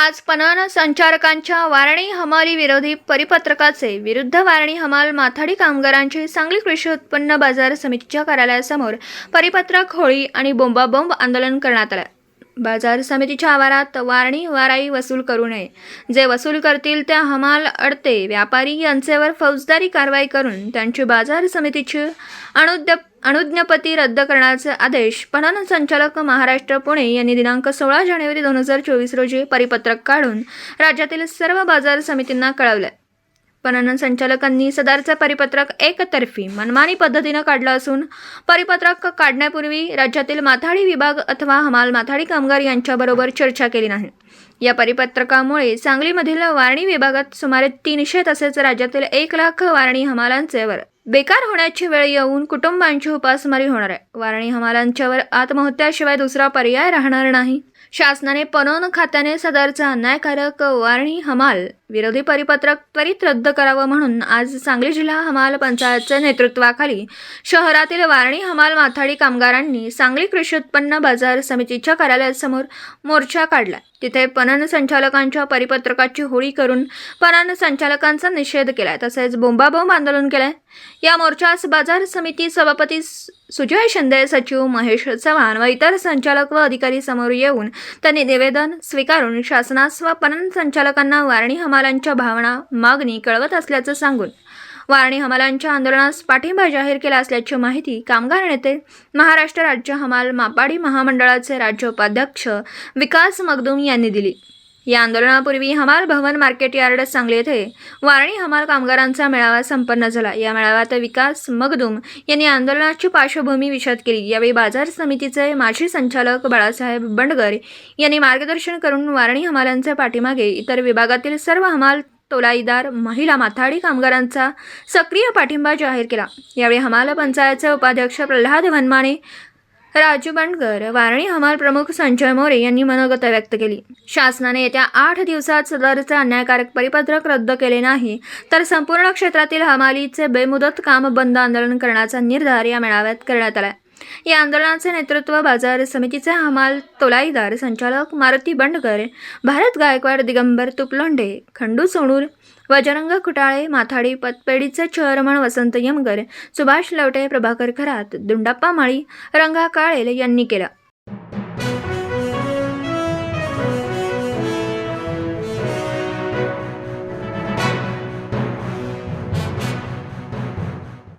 आज पणन संचालकांच्या वारणी हमाली विरोधी परिपत्रकाचे विरुद्ध वारणी हमाल माथाडी कामगारांचे सांगली कृषी उत्पन्न बाजार समितीच्या कार्यालयासमोर परिपत्रक होळी आणि बोंबाबोंब आंदोलन करण्यात आले। बाजार समितीच्या आवारात वारणी वाराई वसूल करू नये, जे वसूल करतील त्या हमाल अडते व्यापारी यांच्यावर फौजदारी कारवाई करून त्यांची बाजार समितीची अनुज्ञपती रद्द करण्याचे आदेश पणन संचालक महाराष्ट्र पुणे यांनी दिनांक 16 जानेवारी 2024 रोजी परिपत्रक काढून राज्यातील सर्व बाजार समितींना कळवले। पणन संचालकांनी सदरचे परिपत्रक एकतर्फी मनमानी पद्धतीने काढलं असून परिपत्रक काढण्यापूर्वी राज्यातील माथाडी विभाग अथवा हमाल माथाडी कामगार यांच्याबरोबर चर्चा केली नाही। या परिपत्रकामुळे सांगलीमधील वारणी विभागात सुमारे 300 तसेच राज्यातील 1 लाख वारणी हमालांचेवर बेकार होण्याची वेळ येऊन कुटुंबांची उपासमारी होणार आहे। वारणी हमालांच्यावर आत्महत्याशिवाय दुसरा पर्याय राहणार नाही। शासनाने पणन खात्याने सदरचा अन्यायकारक वारणी हमाल विरोधी परिपत्रक त्वरित रद्द करावं म्हणून आज सांगली जिल्हा हमाल पंचायतच्या नेतृत्वाखाली शहरातील वारणी हमाल माथाडी कामगारांनी सांगली कृषी उत्पन्न बाजार समितीच्या कार्यालयासमोर मोर्चा काढला। तिथे पणन संचालकांच्या परिपत्रकाची होळी करून पणन संचालकांचा निषेध केला, तसेच बोंबाबोंब आंदोलन केले। या मोर्चास बाजार समिती सभापती सुजय शिंदे, सचिव महेश चव्हाण व इतर संचालक व अधिकारी समोर येऊन त्यांनी निवेदन स्वीकारून शासनास व पणन संचालकांना वारणी हमालांच्या भावना मागणी कळवत असल्याचं सांगून वारणी हमालांच्या आंदोलनास पाठिंबा जाहीर केला असल्याची माहिती कामगार नेते महाराष्ट्र राज्य हमाल मापाडी महामंडळाचे राज्य उपाध्यक्ष विकास मगदूम यांनी दिली। या आंदोलनापूर्वी हमाल भवन मार्केट यार्ड सांगली येथे वारणी हमाल कामगारांचा मेळावा संपन्न झाला। या मेळाव्यात विकास मगदूम यांनी आंदोलनाची पार्श्वभूमी विशद केली। यावेळी बाजार समितीचे माजी संचालक बाळासाहेब बंडगर यांनी मार्गदर्शन करून वारणी हमालांच्या पाठीमागे इतर विभागातील सर्व हमाल तोलाईदार महिला माथाडी कामगारांचा सक्रिय पाठिंबा जाहीर केला। यावेळी हमाल पंचायतचे उपाध्यक्ष प्रल्हाद वनमाने, राजू बंडगर, वारणी हमाल प्रमुख संजय मोरे यांनी मनोगत व्यक्त केली। शासनाने येत्या 8 दिवसात सदरचे अन्यायकारक परिपत्रक रद्द केले नाही तर संपूर्ण क्षेत्रातील हमालीचे बेमुदत काम बंद आंदोलन करण्याचा निर्धार या मेळाव्यात करण्यात आला। या आंदोलनाचे नेतृत्व बाजार समितीचे हमाल तोलाईदार संचालक मारुती बंडगर, भारत गायकवाड, दिगंबर तुपलोंडे, खंडू सोनूर, बजरंग खुटाळे, माथाडी पतपेढीचे चेअरमन वसंत यमगर, सुभाष लवटे, प्रभाकर खरात, दुंडाप्पा माळी, रंगा काळेल यांनी केला।